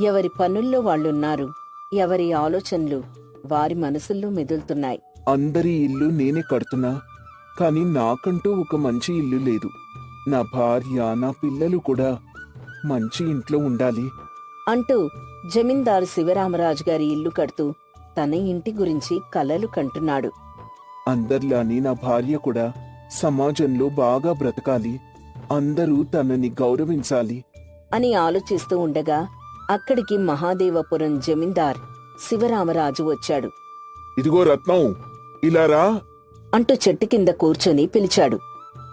ఎవరి పనుల్లో వాళ్ళున్నారు. ఎవరి ఆలోచనలు వారి మనసుల్లో మెదులుతున్నాయి. అందరి ఇల్లు నేనే కడుతున్నా, కాని నాకంటూ ఒక మంచి ఇల్లు లేదు. నా భార్య, నా పిల్లలు కూడా మంచి ఇంట్లో ఉండాలి అంటూ జమీందారు శివరామరాజు గారి ఇల్లు కడుతూ తన ఇంటి గురించి కలలు కంటున్నాడు. అందరిలాని నా భార్య కూడా సమాజంలో బాగా బ్రతకాలి, అందరూ తనని గౌరవించాలి అని ఆలోచిస్తూ ఉండగా అక్కడికి మహాదేవపురం జమీందార్ శివరామరాజు వచ్చాడు. ఇదిగో రత్నం, ఇలా రా అంటూ చెట్టు కింద కూర్చొని పిలిచాడు.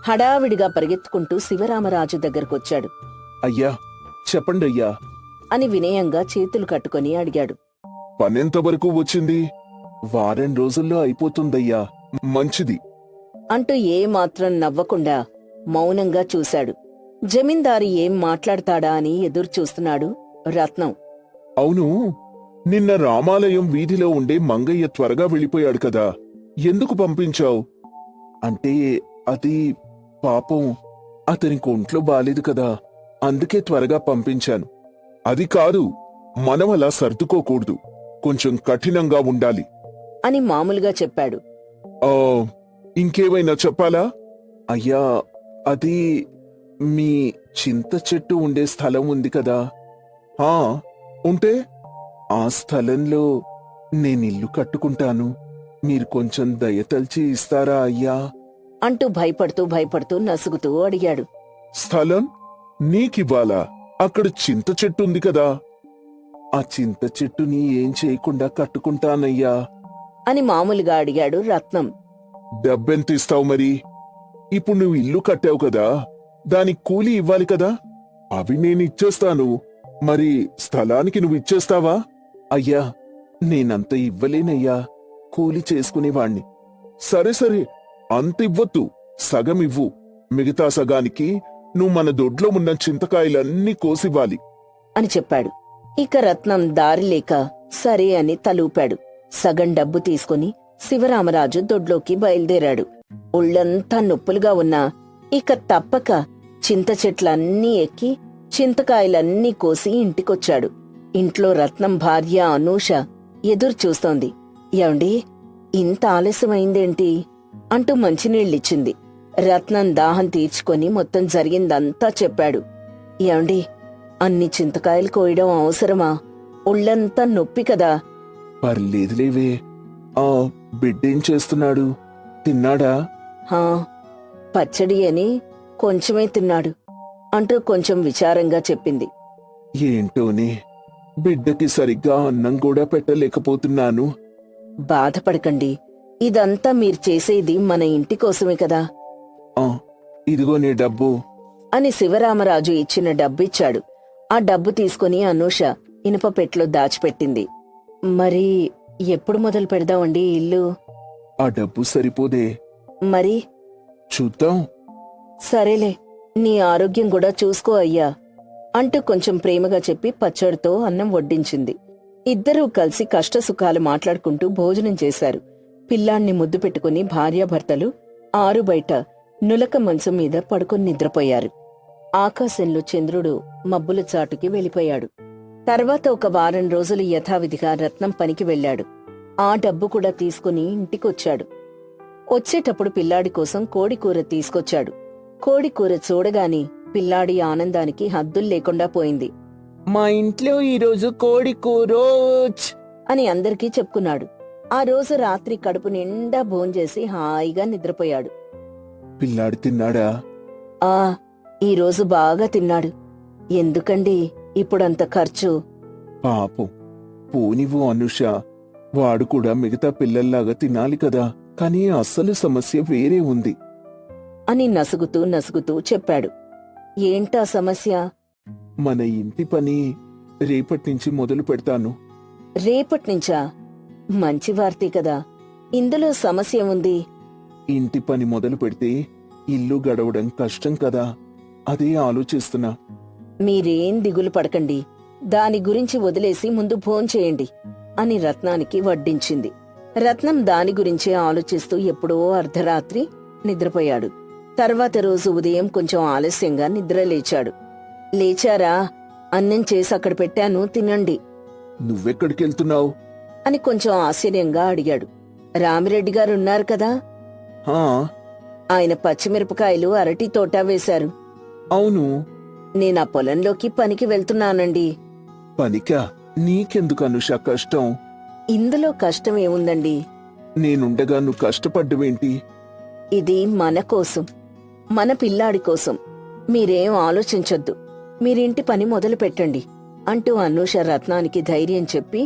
హడావిడిగా పరిగెత్తుకుంటూ శివరామరాజు దగ్గరకొచ్చాడు. అయ్యా, చెప్పండి అయ్యా అని వినయంగా చేతులు కట్టుకొని అడిగాడు. పనెంతవరకు వచ్చింది? వారం రోజుల్లో అయిపోతుందయ్యా. మంచిది అంటూ ఏమాత్రం నవ్వకుండా మౌనంగా చూశాడు. జమీందారు ఏం మాట్లాడతాడా అని ఎదురు చూస్తున్నాడు రత్నం. అవును, నిన్న రామాలయం వీధిలో ఉండే మంగయ్య త్వరగా వెళ్ళిపోయాడు కదా, ఎందుకు పంపించావు? అంటే అది పాపం, అతనికి ఒంట్లో బాలేదు కదా, అందుకే త్వరగా పంపించాను. అది కాదు, మనం అలా సర్దుకోకూడదు, కొంచెం కఠినంగా ఉండాలి అని మామూలుగా చెప్పాడు. ఇంకేమైనా చెప్పాలా? అయ్యా, అది మీ చింత చెట్టు ఉండే స్థలం ఉంది కదా, ఉంటే ఆ స్థలంలో నేనిల్లు కట్టుకుంటాను, మీరు కొంచెం దయతల్చి ఇస్తారా అయ్యా? అంటూ భయపడుతూ నసుగుతూ అడిగాడు. స్థలం నీకివ్వాలా? అక్కడ చింత చెట్టు ఉంది కదా, ఆ చింత చెట్టుని ఏం చేయకుండా కట్టుకుంటానయ్యా అని మామూలుగా అడిగాడు రత్నం. డబ్బెంత ఇస్తావు మరి? ఇప్పుడు నువ్వు ఇల్లు కట్టావు కదా, దానికి కూలీ ఇవ్వాలి కదా, అవి నేను ఇచ్చేస్తాను. మరి స్థలానికి నువ్వు ఇచ్చేస్తావా? అయ్యా, నేనంత ఇవ్వలేనయ్యా, కూలి చేసుకునేవాణ్ణి. సరే సరే, అంత ఇవ్వొద్దు, సగం ఇవ్వు. మిగతా సగానికి నువ్వు మన దొడ్లో ఉన్న చింతకాయలన్నీ కోసివ్వాలి అని చెప్పాడు. ఇక రత్నం దారిలేక సరే అని తలూపాడు. సగం డబ్బు తీసుకుని శివరామరాజు దొడ్లోకి బయలుదేరాడు. ఒళ్లంతా నొప్పులుగా ఉన్నా ఇక తప్పక చింత చెట్లన్నీ ఎక్కి చింతకాయలన్నీ కోసి ఇంటికొచ్చాడు. ఇంట్లో రత్నం భార్య అనూష ఎదురు చూస్తోంది. ఏమండి, ఇంత ఆలస్యమైందేంటి అంటూ మంచినీళ్ళిచ్చింది. రత్నం దాహం తీర్చుకొని మొత్తం జరిగిందంతా చెప్పాడు. ఏమండి, అన్ని చింతకాయలు కోయడం అవసరమా? ఒళ్లంతా నొప్పి కదా. పర్లేదులేవే. ఆ బిడ్డేం చేస్తున్నాడు? తిన్నాడా? పచ్చడి అని కొంచెమే తిన్నాడు అంటూ కొంచెం విచారంగా చెప్పింది. ఏంటోనే, బిడ్డకి సరిగ్గా అన్నం కూడా పెట్టలేకపోతున్నాను. బాధపడకండి, ఇదంతా మీరు చేసేది మన ఇంటి కోసమే కదా. ఇదిగో నీ డబ్బు అని శివరామరాజు ఇచ్చిన డబ్బిచ్చాడు. ఆ డబ్బు తీసుకుని అనూష ఇనుప పెట్లో దాచిపెట్టింది. మరి ఎప్పుడు మొదలు పెడదామండి ఇల్లు? ఆ డబ్బు సరిపోదే. మరి చూద్దాం. సరేలే, నీ ఆరోగ్యం కూడా చూసుకో అయ్యా అంటూ కొంచెం ప్రేమగా చెప్పి పచ్చడితో అన్నం వడ్డించింది. ఇద్దరూ కలిసి కష్టసుఖాలు మాట్లాడుకుంటూ భోజనం చేశారు. పిల్లాణ్ణి ముద్దు పెట్టుకుని భార్యాభర్తలు ఆరు బయట నులక మంచం మీద పడుకొని నిద్రపోయారు. ఆకాశంలో చంద్రుడు మబ్బుల చాటుకి వెళ్ళిపోయాడు. తర్వాత ఒక వారం రోజులు యథావిధిగా రత్నం పనికి వెళ్లాడు. ఆ డబ్బు కూడా తీసుకుని ఇంటికొచ్చాడు. వచ్చేటప్పుడు పిల్లాడి కోసం కోడికూర తీసుకొచ్చాడు. కోడికూర చూడగాని పిల్లాడి ఆనందానికి హద్దుల్లేకుండా పోయింది. మా ఇంట్లో ఈరోజు కోడికూరోచ్ అని అందరికీ చెప్పుకున్నాడు. ఆ రోజు రాత్రి కడుపు నిండా భోంచేసి హాయిగా నిద్రపోయాడు. పిల్లాడు తిన్నాడా? ఈరోజు బాగా తిన్నాడు. ఎందుకండి ఇప్పుడంత ఖర్చు? పాపం, పోనివ్వు అనుష, వాడు కూడా మిగతా పిల్లల్లాగా తినాలి కదా. కానీ అస్సలు సమస్య వేరే ఉంది అని నసుగుతూ చెప్పాడు. ఏంటా సమస్య? మన ఇంటి పని రేపట్నుంచి మొదలు పెడతాను. రేపట్నుంచా? మంచి వార్తే కదా, ఇందులో సమస్య ఉంది. ఇంటి పని మొదలు పెడితే ఇల్లు గడవడం కష్టం కదా, అదే ఆలోచిస్తున్నా. మీరేం దిగులు పడకండి, దాని గురించి వదిలేసి ముందు భోంచేయండి అని రత్నానికి వడ్డించింది. రత్నం దాని గురించే ఆలోచిస్తూ ఎప్పుడో అర్ధరాత్రి నిద్రపోయాడు. తర్వాత రోజు ఉదయం కొంచెం ఆలస్యంగా నిద్రలేచాడు. లేచారా అన్నం చేసి అక్కడ పెట్టాను, తినండి నువ్వెక్కడికెళ్తున్నావు? అని కొంచెం ఆశ్చర్యంగా అడిగాడు. రామిరెడ్డి గారు ఉన్నారు కదా, హా, ఆయన పచ్చిమిరపకాయలు అరటి తోట వేశారు. అవును. నేనా పొలంలోకి పనికి వెళ్తున్నానండి. పనికా? నీకెందుకు అనుష కష్టం? ఇందులో కష్టం ఏముందండి? నేనుండగా నువ్వు కష్టపడ్డవేంటి? ఇది మన కోసం, మన పిల్లాడి కోసం. మీరేం ఆలోచించొద్దు, మీరింటి పని మొదలు పెట్టండి అంటూ అనూష రత్నానికి ధైర్యం చెప్పి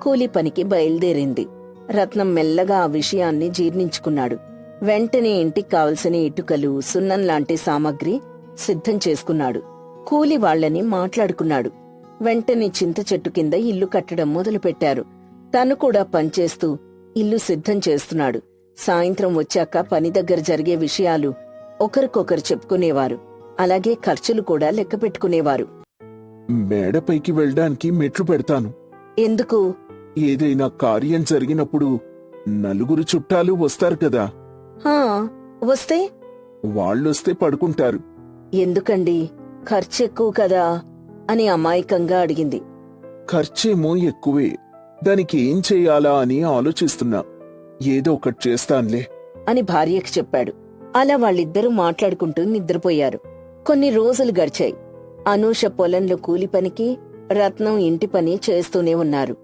కూలి పనికి బయలుదేరింది. రత్నం మెల్లగా ఆ విషయాన్ని జీర్ణించుకున్నాడు. వెంటనే ఇంటికి కావలసిన ఇటుకలు, సున్నం లాంటి సామాగ్రి సిద్ధం చేసుకున్నాడు. కూలి వాళ్లని మాట్లాడుకున్నాడు. వెంటనే చింత చెట్టు కింద ఇల్లు కట్టడం మొదలుపెట్టారు. తను కూడా పనిచేస్తూ ఇల్లు సిద్ధం చేస్తున్నాడు. సాయంత్రం వచ్చాక పని దగ్గర జరిగే విషయాలు ఒకరికొకరు చెప్పుకునేవారు. అలాగే ఖర్చులు కూడా లెక్క పెట్టుకునేవారు. మేడపైకి వెళ్ళడానికి మెట్లు పెడతాను. ఎందుకు? ఏదైనా కార్యం జరిగినప్పుడు నలుగురు చుట్టాలు వస్తారు కదా, హా, వస్తే వాళ్ళొస్తే పడుకుంటారు. ఎందుకండి? ఖర్చు ఎక్కువ కదా అని అమాయకంగా అడిగింది. ఖర్చేమో ఎక్కువే, దానికి ఏం చెయ్యాలా అని ఆలోచిస్తున్నా. ఏదో ఒకటి చేస్తాన్లే అని భార్యకి చెప్పాడు. అలా వాళ్ళిద్దరూ మాట్లాడుకుంటూ నిద్రపోయారు. కొన్ని రోజులు గడిచాయి. అనూష పొలంలో కూలి పనికి, రత్నం ఇంటి పని చేస్తూనే ఉన్నారు.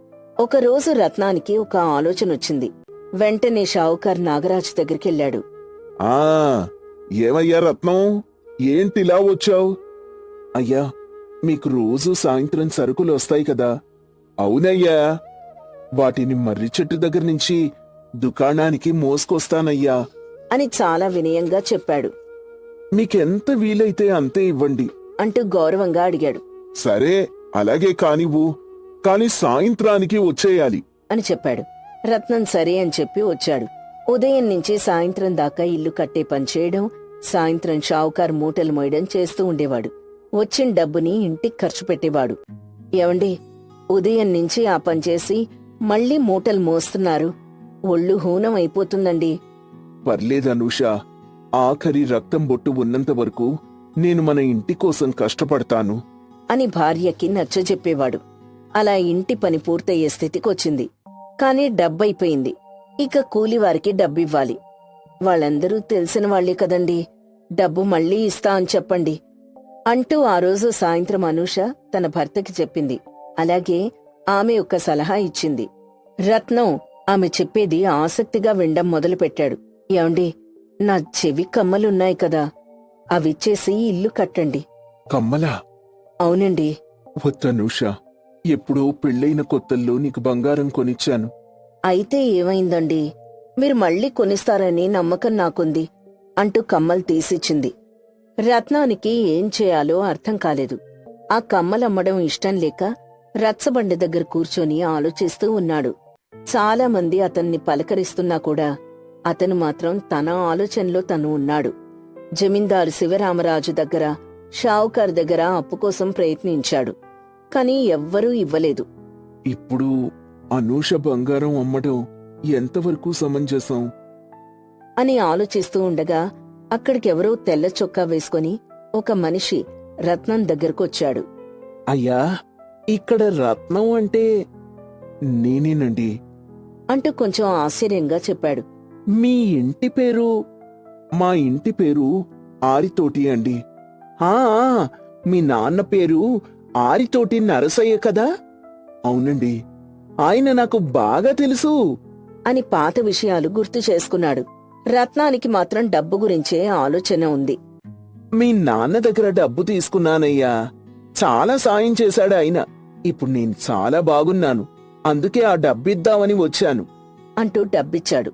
ఒకరోజు రత్నానికి ఒక ఆలోచనొచ్చింది. వెంటనే షావుకార్ నాగరాజు దగ్గరికెళ్ళాడు. ఆ ఏమయ్యా రత్నం, ఏంటిలా వచ్చావు? అయ్యా, మీకు రోజూ సాయంత్రం సరుకులు వస్తాయి కదా? అవునయ్యా, వాటిని మర్రి చెట్టు దగ్గర నుంచి దుకాణానికి మోసుకొస్తానయ్యా అని చాలా వినయంగా చెప్పాడు. మీకెంత వీలైతే అంతే ఇవ్వండి అంటూ గౌరవంగా అడిగాడు. సరే, అలాగే కానివ్వు, కాని సాయంత్రానికి వచ్చేయాలి అని చెప్పాడు. రత్నం సరే అని చెప్పి వచ్చాడు. ఉదయం నుంచి సాయంత్రం దాకా ఇల్లు కట్టే పని చేయడం, సాయంత్రం షావుకారు మూటలు మోయడం చేస్తూ ఉండేవాడు. వచ్చిన డబ్బుని ఇంటికి ఖర్చు పెట్టేవాడు. ఏవండి, ఉదయం నుంచి ఆ పని చేసి మళ్లీ మూటలు మోస్తున్నారు, ఒళ్ళు హూనం అయిపోతుందండి. పర్లేదనూష, ఆఖరి రక్తం బొట్టు ఉన్నంత వరకు నేను మన ఇంటి కోసం కష్టపడతాను అని భార్యకి నచ్చజెప్పేవాడు. అలా ఇంటి పని పూర్తయ్యే స్థితికొచ్చింది. కాని డబ్బైపోయింది. ఇక కూలివారికి డబ్బివ్వాలి. వాళ్ళందరూ తెలిసిన వాళ్లే కదండి, డబ్బు మళ్లీ ఇస్తా అని చెప్పండి అంటూ ఆ రోజు సాయంత్రం అనూష తన భర్తకి చెప్పింది. అలాగే ఆమె ఒక సలహా ఇచ్చింది. రత్నం ఆమె చెప్పేది ఆసక్తిగా వినడం మొదలుపెట్టాడు. ఏమండి, నా చెవి కమ్మలున్నాయి కదా, అవిచ్చేసి ఇల్లు కట్టండి. కమ్మలా? అవునండి. వద్దనూష, ఎప్పుడో పెళ్ళైన కొత్తల్లో నీకు బంగారం కొనిచ్చాను. అయితే ఏమైందండి? మీరు మళ్లీ కొనిస్తారని నమ్మకం నాకుంది అంటూ కమ్మలు తీసిచ్చింది. రత్నానికి ఏం చేయాలో అర్థం కాలేదు. ఆ కమ్మలమ్మడం ఇష్టం లేక రచ్చబండి దగ్గర కూర్చొని ఆలోచిస్తూ ఉన్నాడు. చాలా మంది అతన్ని పలకరిస్తున్నా కూడా అతను మాత్రం తన ఆలోచనలో తను ఉన్నాడు. జమీందారు శివరామరాజు దగ్గర, షావుకారు దగ్గర అప్పు కోసం ప్రయత్నించాడు. కాని ఎవ్వరూ ఇవ్వలేదు. ఇప్పుడు అనూష బంగారం అమ్మడం ఎంతవరకు సమంజసం అని ఆలోచిస్తూ ఉండగా అక్కడికెవరో తెల్ల చొక్కా వేసుకుని ఒక మనిషి రత్నం దగ్గరకొచ్చాడు. అయ్యా, ఇక్కడ రత్నం అంటే నేనేనండి అంటూ కొంచెం ఆశ్చర్యంగా చెప్పాడు. మీ ఇంటి పేరు? మా ఇంటి పేరు ఆరితోటి అండి. ఆ, మీ నాన్న పేరు ఆరితోటి నరసయ్య కదా? అవునండి, ఆయన నాకు బాగా తెలుసు అని పాత విషయాలు గుర్తు చేసుకున్నాడు. రత్నానికి మాత్రం డబ్బు గురించే ఆలోచన ఉంది. మీ నాన్న దగ్గర డబ్బు తీసుకున్నానయ్యా, చాలా సాయం చేశాడు ఆయన. ఇప్పుడు నేను చాలా బాగున్నాను, అందుకే ఆ డబ్బిద్దామని వచ్చాను అంటూ డబ్బిచ్చాడు.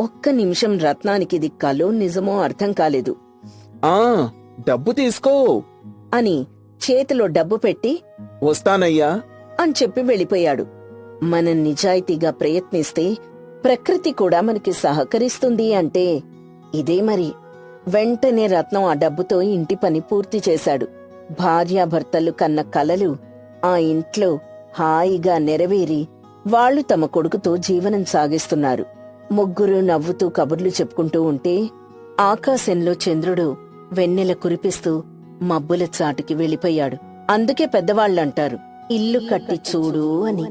ఒక్క నిమిషం రత్నానికిది కలో నిజమో అర్థం కాలేదు. ఆ, డబ్బు తీసుకో అని చేతిలో డబ్బు పెట్టి వస్తానయ్యా అని చెప్పి వెళ్ళిపోయాడు. మనం నిజాయితీగా ప్రయత్నిస్తే ప్రకృతి కూడా మనకి సహకరిస్తుంది అంటే ఇదే మరి. వెంటనే రత్నం ఆ డబ్బుతో ఇంటి పని పూర్తి చేశాడు. భార్యాభర్తలు కన్న కలలు ఆ ఇంట్లో హాయిగా నెరవేరి వాళ్లు తమ కొడుకుతో జీవనం సాగిస్తున్నారు. ముగ్గురు నవ్వుతూ కబుర్లు చెప్పుకుంటూ ఉంటే ఆకాశంలో చంద్రుడు వెన్నెల కురిపిస్తూ మబ్బుల చాటుకి వెళ్ళిపోయాడు. అందుకే పెద్దవాళ్ళంటారు ఇల్లు కట్టి చూడు అని.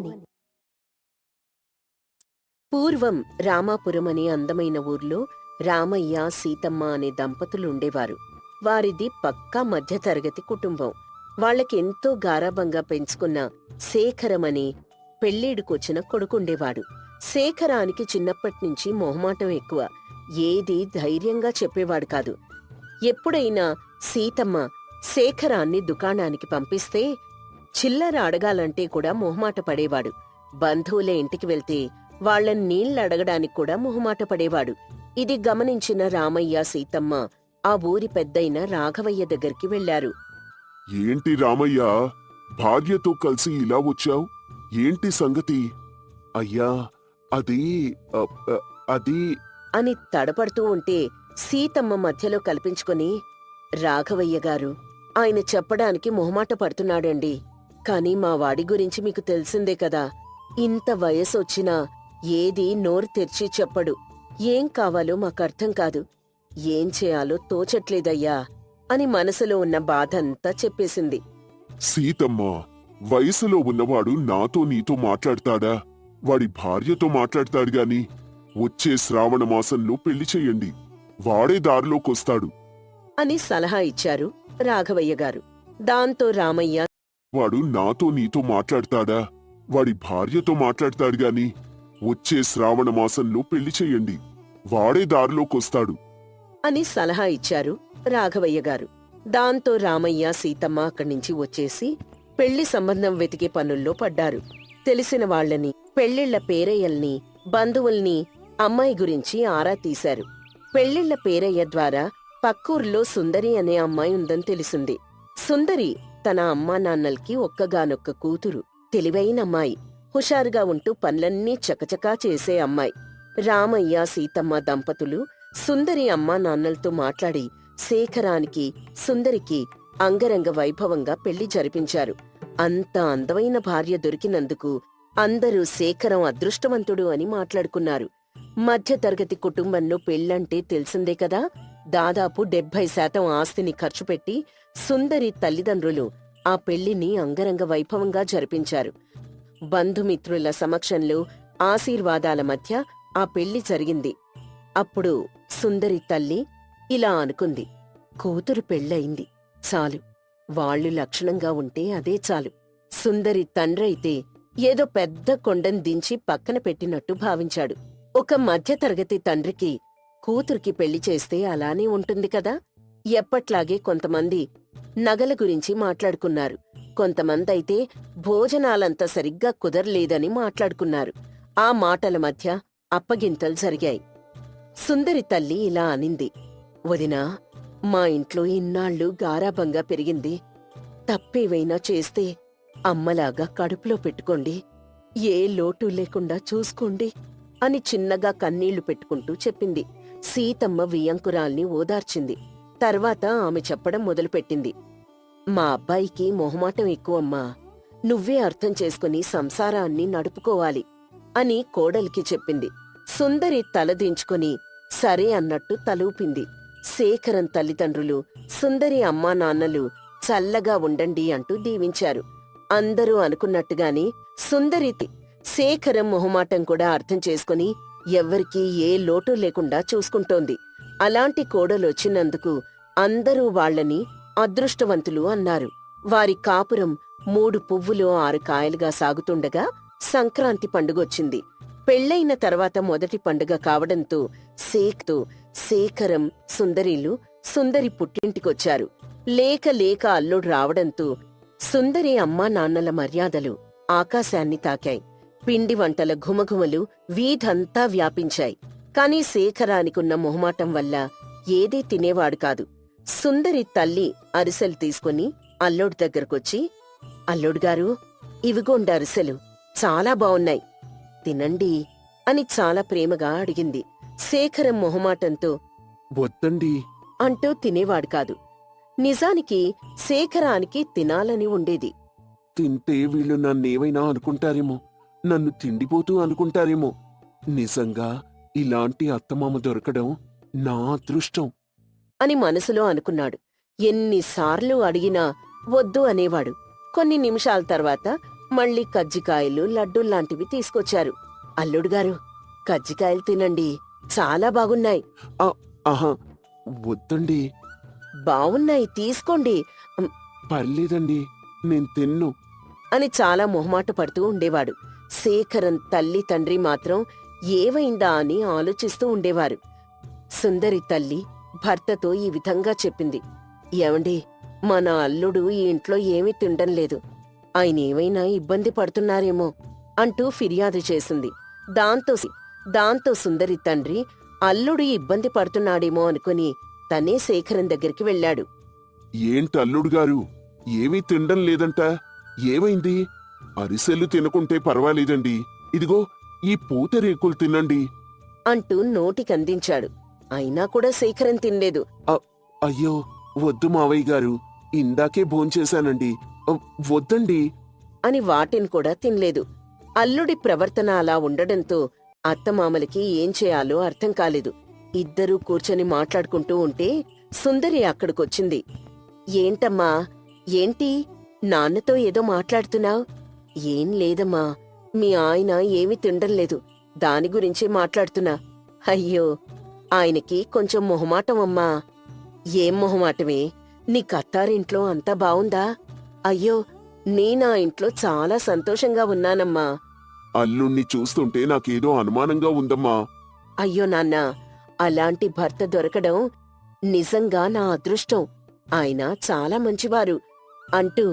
పూర్వం రామాపురం అనే అందమైన ఊర్లో రామయ్య సీతమ్మ అనే దంపతులుండేవారు. వారిది పక్కా మధ్యతరగతి కుటుంబం. వాళ్ళకెంతో గారాబంగా పెంచుకున్న శేఖరమని పెళ్ళీడుకొచ్చిన కొడుకుండేవాడు. శేఖరానికి చిన్నప్పట్నుంచి మొహమాటం ఎక్కువ. ఏదీ ధైర్యంగా చెప్పేవాడు కాదు. ఎప్పుడైనా సీతమ్మ శేఖరాన్ని దుకాణానికి పంపిస్తే చిల్లర అడగాలంటే కూడా మొహమాట పడేవాడు. బంధువుల ఇంటికి వెళ్తే వాళ్ళని నీళ్లడగడానికి కూడా మొహమాట పడేవాడు. ఇది గమనించిన రామయ్య సీతమ్మ ఆ ఊరి పెద్దయిన రాఘవయ్య దగ్గరికి వెళ్లారు. ఏంటి రామయ్య, భార్యతో కలిసి ఇలా వచ్చావు? ఏంటి సంగతి? అయ్యా, అది అ, అ, అది అని తడపడుతూ ఉంటే సీతమ్మ మధ్యలో కల్పించుకొని, రాఘవయ్య గారు, ఆయన చెప్పడానికి మొహమాట పడుతున్నాడండి. కాని మా వాడి గురించి మీకు తెలిసిందే కదా, ఇంత వయసొచ్చినా ఏదీ నోరు తెరిచి చెప్పడు. ఏం కావాలో మాకర్థం కాదు. ఏం చేయాలో తోచట్లేదయ్యా అని మనసులో ఉన్న బాధంతా చెప్పేసింది. సీతమ్మ, వయసులో ఉన్నవాడు నాతో నీతో మాట్లాడతాడా? వాడి భార్యతో మాట్లాడతాడు గాని వచ్చే శ్రావణ మాసంలో పెళ్లి చెయ్యండి, వాడే దారిలోకొస్తాడు అని సలహా ఇచ్చారు రాఘవయ్య గారు. దాంతో రామయ్య, వాడు నాతో నీతో మాట్లాడతాడా? వాడి భార్యతో మాట్లాడతాడు గాని వచ్చే శ్రావణ మాసంలో పెళ్లి చెయ్యండి, వాడే దారిలోకొస్తాడు అని సలహా ఇచ్చారు రాఘవయ్య గారు. దాంతో రామయ్య సీతమ్మ అక్కడ్నించి వచ్చేసి పెళ్లి సంబంధం వెతికే పనుల్లో పడ్డారు. తెలిసిన వాళ్ళని, పెళ్లిళ్ల పేరయ్యల్ని, బంధువుల్ని అమ్మాయి గురించి ఆరా తీశారు. పెళ్లిళ్ల పేరయ్య ద్వారా పక్కూర్లో సుందరి అనే అమ్మాయి ఉందని తెలిసింది. సుందరి తన అమ్మా నాన్నల్కి ఒక్కగానొక్క కూతురు. తెలివైన అమ్మాయి, హుషారుగా ఉంటూ పనులన్నీ చకచకా చేసే అమ్మాయి. రామయ్య సీతమ్మ దంపతులు సుందరి అమ్మా నాన్నలతో మాట్లాడి శేఖరానికి, సుందరికి అంగరంగ వైభవంగా పెళ్లి జరిపించారు. అంత అందమైన భార్య దొరికినందుకు అందరూ శేఖరం అదృష్టవంతుడు అని మాట్లాడుకున్నారు. మధ్యతరగతి కుటుంబంలో పెళ్లంటే తెలిసిందే కదా, దాదాపు 70% ఆస్తిని ఖర్చుపెట్టి సుందరి తల్లిదండ్రులు ఆ పెళ్లిని అంగరంగ వైభవంగా జరిపించారు. బంధుమిత్రుల సమక్షంలో ఆశీర్వాదాల మధ్య ఆ పెళ్లి జరిగింది. అప్పుడు సుందరి తల్లి ఇలా అనుకుంది, కూతురు పెళ్ళయింది, చాలు, వాళ్ళు లక్షణంగా ఉంటే అదే చాలు. సుందరి తండ్రైతే ఏదో పెద్ద కొండను దించి పక్కన పెట్టినట్టు భావించాడు. ఒక మధ్యతరగతి తండ్రికి కూతురికి పెళ్లి చేస్తే అలానే ఉంటుంది కదా. ఎప్పట్లాగే కొంతమంది నగల గురించి మాట్లాడుకున్నారు. కొంతమందైతే భోజనాలంత సరిగ్గా కుదరలేదని మాట్లాడుకున్నారు. ఆ మాటల మధ్య అప్పగింతలు జరిగాయి. సుందరి తల్లి ఇలా అనింది, వదినా, మా ఇంట్లో ఇన్నాళ్ళు గారాబంగా పెరిగింది. తప్పేవైనా చేస్తే అమ్మలాగా కడుపులో పెట్టుకోండి, ఏ లోటు లేకుండా చూసుకోండి అని చిన్నగా కన్నీళ్లు పెట్టుకుంటూ చెప్పింది. సీతమ్మ వియంకురాల్ని ఓదార్చింది. తర్వాత ఆమె చెప్పడం మొదలుపెట్టింది, మా అబ్బాయికి మొహమాటం ఎక్కువమ్మా, నువ్వే అర్థం చేసుకుని సంసారాన్ని నడుపుకోవాలి అని కోడలికి చెప్పింది. సుందరి తలదించుకుని సరే అన్నట్టు తలూపింది. శేఖరం తల్లిదండ్రులు, సుందరి అమ్మా నాన్నలు చల్లగా ఉండండి అంటూ దీవించారు. అందరూ అనుకున్నట్టుగానే సుందరి శేఖరం మొహమాటం కూడా అర్థం చేసుకుని ఎవ్వరికీ ఏ లోటు లేకుండా చూసుకుంటోంది. అలాంటి కోడలొచ్చినందుకు అందరూ వాళ్లని అదృష్టవంతులు అన్నారు. వారి కాపురం 3 పువ్వులు 6 కాయలుగా సాగుతుండగా సంక్రాంతి పండుగొచ్చింది. పెళ్లైన తర్వాత మొదటి పండుగ కావడంతో శేఖరం, సుందరీలు సుందరి పుట్టింటికొచ్చారు. లేక లేక అల్లుడు రావడంతో సుందరి అమ్మా నాన్నల మర్యాదలు ఆకాశాన్ని తాకాయి. పిండి వంటల ఘుమఘుమలు వీధంతా వ్యాపించాయి. కాని శేఖరానికున్న మొహమాటం వల్ల ఏదీ తినేవాడు కాదు. సుందరి తల్లి అరిసెలు తీసుకుని అల్లుడి దగ్గరకొచ్చి, అల్లుడుగారు, ఇవిగోండి అరిసెలు, చాలా బావున్నాయి, తినండి అని చాలా ప్రేమగా అడిగింది. శేఖరం మొహమాటంతో వద్దండి అంటూ తినేవాడు కాదు. నిజానికి శేఖరానికి తినాలని ఉండేది. తింటే వీళ్ళు నన్నేమైనా అనుకుంటారేమో, నన్ను తిండిపోతూ అనుకుంటారేమో. నిజంగా ఇలాంటి అత్తమామ దొరకడం నా అదృష్టం అని మనసులో అనుకున్నాడు. ఎన్నిసార్లు అడిగినా వద్దు అనేవాడు. కొన్ని నిమిషాల తర్వాత మళ్ళీ కజ్జికాయలు లడ్డూల్లాంటివి తీసుకొచ్చారు. అల్లుడు గారు, కజ్జికాయలు తినండి, చాలా బాగున్నాయి. ఆహా, వద్దండి. బావున్నాయి, తీసుకోండి పర్లేదండి, నేను తిన్ను. అని చాలా మొహమాట పడుతూ ఉండేవాడు. శేఖరన్ తల్లి తండ్రి మాత్రం ఏవైందా అని ఆలోచిస్తూ ఉండేవారు. సుందరి తల్లి భర్తతో ఈ విధంగా చెప్పింది. ఏమండి, మన అల్లుడు ఈ ఇంట్లో ఏమీ తినడం లేదు, ఆయన ఏమైనా ఇబ్బంది పడుతున్నారేమో అంటూ ఫిర్యాదు చేసింది. దాంతో సుందరి తండ్రి అల్లుడు ఇబ్బంది పడుతున్నాడేమో అనుకుని తనే శేఖరన్ దగ్గరికి వెళ్ళాడు. ఏంటి అల్లుడు గారు, ఏమీ తినడం లేదంట? ఏమైంది? అరిసెలు తినకుంటే పర్వాలేదండి, ఇదిగో ఈ పూతరేకులు తినండి అంటూ నోటికందించాడు. అయినా కూడా శేఖరన్ తినలేదు. అయ్యో, వద్దు మావయ్య గారు, ఇందాకే భోంచేశానండి, వద్దండి అని వాటిని కూడా తినలేదు. అల్లుడి ప్రవర్తన అలా ఉండడంతో అత్తమామలకి ఏం చేయాలో అర్థం కాలేదు. ఇద్దరూ కూర్చొని మాట్లాడుకుంటూ ఉంటే సుందరి అక్కడికొచ్చింది. ఏంటమ్మా, ఏంటి నాన్నతో ఏదో మాట్లాడుతున్నావ్? ఏం లేదమ్మా, మీ ఆయన ఏమీ తినడం లేదు, దాని గురించే మాట్లాడుతున్నా. అయ్యో, ఆయనకి కొంచెం మొహమాటం అమ్మా. ఏం మొహమాటమే? నీ కత్తారింట్లో అంతా బావుందా? అయ్యో, నేనా ఇంట్లో చాలా సంతోషంగా ఉన్నానమ్మా. అల్లుణ్ణి చూస్తుంటే నాకేదో అనుమానంగా ఉందమ్మా. అయ్యో నాన్నా, అలాంటి భర్త దొరకడం నిజంగా నా అదృష్టం. ఆయన చాలా మంచివారు అంటూ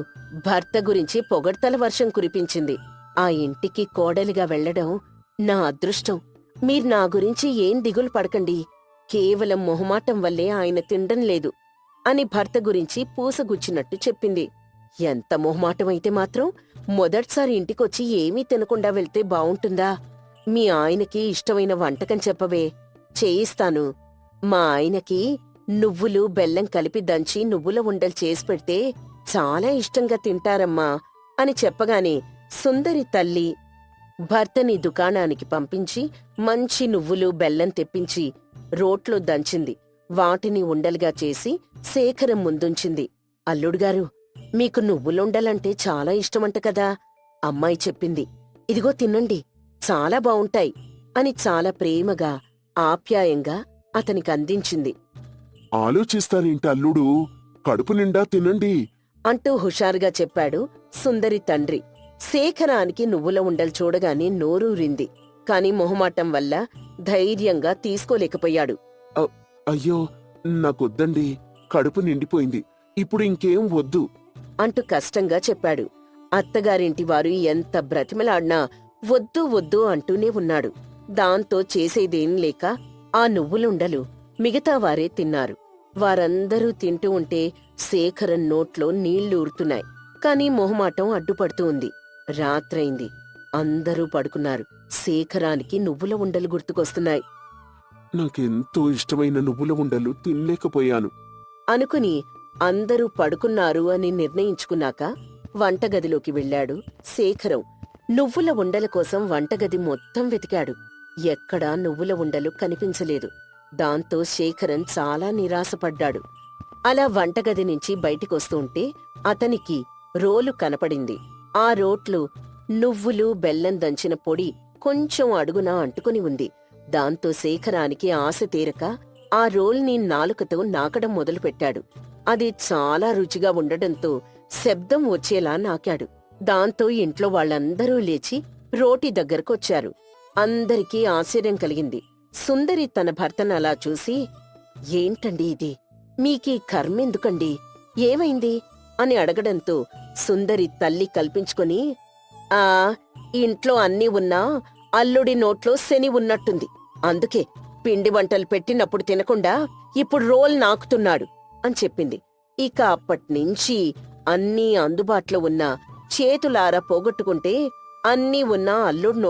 భర్త గురించి పొగడ్తల వర్షం కురిపించింది. ఆ ఇంటికి కోడలిగా వెళ్లడం నా అదృష్టం. మీరు నా గురించి ఏం దిగులు పడకండి, కేవలం మొహమాటం వల్లే ఆయన తినడం లేదు అని భర్త గురించి పూసగుచ్చినట్టు చెప్పింది. ఎంత మొహమాటమైతే మాత్రం మొదటిసారి ఇంటికొచ్చి ఏమీ తినకుండా వెళ్తే బావుంటుందా? మీ ఆయనకి ఇష్టమైన వంటకం చెప్పవే, చేయిస్తాను. మా ఆయనకి నువ్వులు బెల్లం కలిపి దంచి నువ్వుల ఉండలు చేసి పెడితే చాలా ఇష్టంగా తింటారమ్మా అని చెప్పగానే సుందరి తల్లి భర్తని దుకాణానికి పంపించి మంచి నువ్వులు బెల్లం తెప్పించి రోట్లో దంచింది. వాటిని ఉండలుగా చేసి శేఖరం ముందుంచింది. అల్లుడుగారు, మీకు నువ్వులుండలంటే చాలా ఇష్టమంట కదా, అమ్మాయి చెప్పింది. ఇదిగో తినండి, చాలా బావుంటాయి అని చాలా ప్రేమగా ఆప్యాయంగా అతనికందించింది. ఆలోచిస్తారేంటి అల్లుడు, కడుపు నిండా తినండి అంటూ హుషారుగా చెప్పాడు సుందరి తండ్రి. శేఖరానికి నువ్వుల ఉండలు చూడగానే నోరూరింది. కాని మొహమాటం వల్ల ధైర్యంగా తీసుకోలేకపోయాడు. అయ్యో, నాకొద్దండి, కడుపు నిండిపోయింది, ఇప్పుడు ఇంకేం వద్దు అంటూ కష్టంగా చెప్పాడు. అత్తగారింటి వారు ఎంత బ్రతిమలాడినా వద్దు వద్దు అంటూనే ఉన్నాడు. దాంతో చేసేదేం లేక ఆ నువ్వులుండలు మిగతా వారే తిన్నారు. వారందరూ తింటూ ఉంటే శేఖరన్ నోట్లో నీళ్లూరుతున్నాయి. కాని మొహమాటం అడ్డుపడుతూ ఉంది. రాత్రైంది. అందరూ పడుకున్నారు. శేఖరానికి నువ్వుల ఉండలు గుర్తుకొస్తున్నాయి. నాకెంతో ఇష్టమైన నువ్వుల ఉండలు తినలేకపోయాను అనుకుని అందరూ పడుకున్నారు అని నిర్ణయించుకున్నాక వంటగదిలోకి వెళ్ళాడు శేఖరం. నువ్వుల ఉండల కోసం వంటగది మొత్తం వెతికాడు. ఎక్కడా నువ్వుల ఉండలు కనిపించలేదు. దాంతో శేఖరన్ చాలా నిరాశపడ్డాడు. అలా వంటగది నుంచి బయటికొస్తుంటే అతనికి రోలు కనపడింది. ఆ రోట్లు నువ్వులు బెల్లం దంచిన పొడి కొంచెం అడుగున అంటుకుని ఉంది. దాంతో శేఖరానికి ఆశ తీరక ఆ రోల్ని నాలుకతో నాకడం మొదలుపెట్టాడు. అది చాలా రుచిగా ఉండడంతో శబ్దం వచ్చేలా నాకాడు. దాంతో ఇంట్లో వాళ్ళందరూ లేచి రోటి దగ్గరకొచ్చారు. అందరికీ ఆశ్చర్యం కలిగింది. సుందరి తన భర్తను అలా చూసి, ఏంటండి ఇది, మీకీ కర్మెందుకండి, ఏమైంది అని అడగడంతో సుందరి తల్లి కల్పించుకొని, ఆ ఇంట్లో అన్నీ ఉన్నా అల్లుడి నోట్లో శని ఉన్నట్టుంది, అందుకే పిండి వంటలు పెట్టినప్పుడు తినకుండా ఇప్పుడు రోల్ నాకుతున్నాడు అని చెప్పింది. ఇక అప్పట్నుంచి అన్నీ అందుబాటులో ఉన్నా చేతులారా పోగొట్టుకుంటే అన్నీ ఉన్నా అల్లుడు